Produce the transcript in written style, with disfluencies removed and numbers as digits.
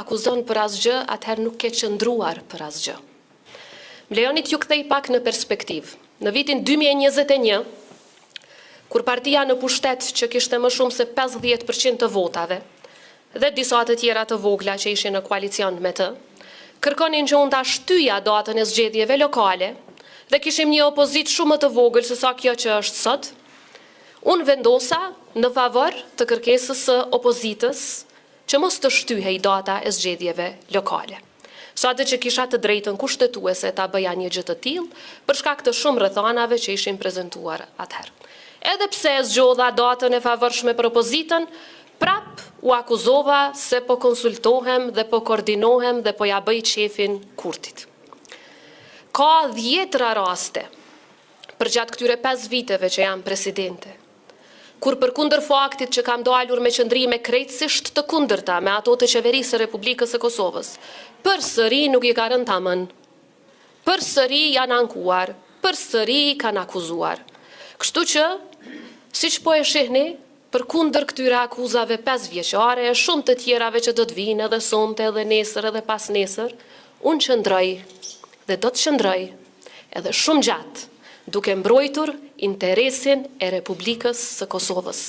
akuzon për asgjë, atëherë nuk ke qëndruar për asgjë. Më lejoni t'ju kthej pak në perspektivë. Në vitin 2021, kur partia në pushtet që kishte më shumë se 50% të votave, dhe disa të tjera të vogla që ishin në koalicion me të, kërkonin që unë ta shtyja datën e zgjedhjeve lokale, dhe kishim një opozit shumë më të vogël se sa kjo që është sot, unë vendosa në favor të kërkesës së opozitës që mos të shtyhej data e zgjedhjeve lokale. Sa të që kisha të drejtën kushtetuese ta bëja një gjë të tillë, për shkak të shumë rrethanave që ishin prezantuar atëherë. Edhe pse zgjodha datën e favorshme për opozitën, prap u akuzova se po konsultohem dhe po koordinohem dhe po ja bëj qefin Kurtit. Ka 10 raste për gjatë këtyre 5 viteve që jam presidente, kur për kundër faktit që kam dalur me qëndrime krejtësisht të kundërta me ato të qeverisë së Republikës së Kosovës, përsëri nuk i ka rënë tamën, përsëri janë ankuar, përsëri kanë akuzuar. Kështu që, siç po e shihni, për kundër këtyre akuzave 5 vjeçare e shumë të tjerave që do të vinë edhe sonte edhe nesër edhe pas nesër, unë qëndroj dhe do të qëndroj edhe shumë gjatë, duke mbrojtur interesin e Republikës së Kosovës.